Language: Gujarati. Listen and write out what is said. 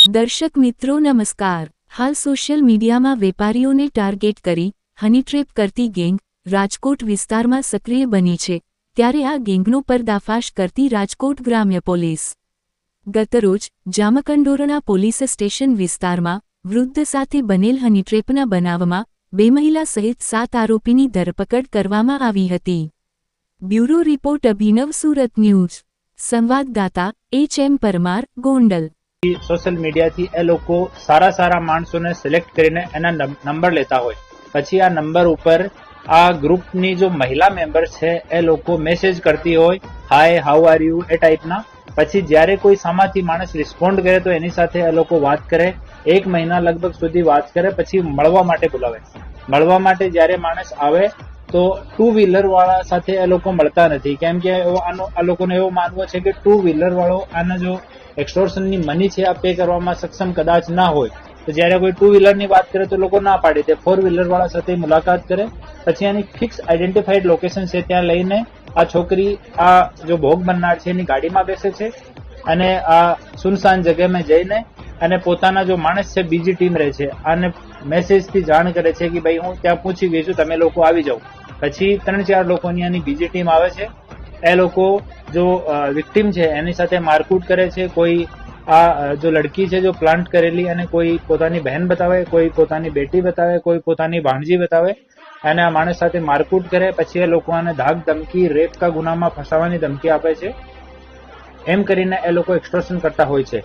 દર્શક મિત્રો નમસ્કાર। હાલ સોશિયલ મીડિયામાં વેપારીઓને ટાર્ગેટ કરી હનીટ્રેપ કરતી ગેંગ રાજકોટ વિસ્તારમાં સક્રિય બની છે, ત્યારે આ ગેંગનો પર્દાફાશ કરતી રાજકોટ ગ્રામ્ય પોલીસ ગતરોજ જામકંડોરણા પોલીસ સ્ટેશન વિસ્તારમાં વૃદ્ધ સાથે બનેલ હનીટ્રેપના બનાવમાં 2 મહિલા સહિત 7 આરોપીની ધરપકડ કરવામાં આવી હતી। બ્યુરો રિપોર્ટ અભિનવ સુરત ન્યૂઝ। સંવાદદાતા એચ.એમ. પરમાર ગોંડલ। સોશિયલ મીડિયાથી એ લોકો સારા માણસોને સિલેક્ટ કરીને એના નંબર લેતા હોય, પછી આ નંબર ઉપર આ ગ્રુપની જો મહિલા મેમ્બર છે એ લોકો મેસેજ કરતી હોય, હાય હાઉ આર યુ એ ટાઈપના। પછી જ્યારે કોઈ સામાથી માણસ રિસ્પોન્ડ કરે તો એની સાથે એ લોકો વાત કરે, 1 મહિના લગભગ સુધી વાત કરે, પછી મળવા માટે બોલાવે। મળવા માટે જ્યારે માણસ આવે તો 2 વ્હીલર વાળા સાથે એ લોકો મળતા નથી, કેમ કે આ લોકોને એવો માનવો છે કે 2 વ્હીલર વાળો આના જો એક્સટોર્શનની મની છે આ પે કરવામાં સક્ષમ કદાચ ના હોય, તો જ્યારે કોઈ 2 વ્હીલરની વાત કરે તો લોકો ના પાડે તે 4 વ્હીલર વાળા સાથે મુલાકાત કરે, પછી એની ફિક્સ આઈડેન્ટિફાઈડ લોકેશન છે ત્યાં લઈને આ છોકરી આ જો ભોગ બનનાર છે એની ગાડીમાં બેસે છે અને આ સુનસાન જગ્યામાં જઈને અને પોતાના જો માણસ છે બીજી ટીમ રહે છે આને મેસેજથી જાણ કરે છે કે ભાઈ હું ત્યાં પહોંચી ગઈ છું, તમે લોકો આવી જાઓ। પછી 3-4 લોકોની આની બીજી ટીમ આવે છે, એ લોકો જો વિક્ટિમ છે એની સાથે મારકૂટ કરે છે। કોઈ આ જો લડકી છે જો પ્લાન્ટ કરેલી અને કોઈ પોતાની બહેન બતાવે, કોઈ પોતાની બેટી બતાવે, કોઈ પોતાની ભાણજી બતાવે અને આ માણસ સાથે મારકૂટ કરે, પછી એ લોકો આને ધાક ધમકી રેપ કા ગુનામાં ફસાવાની ધમકી આપે છે। એમ કરીને એ લોકો એક્સટોર્શન કરતા હોય છે।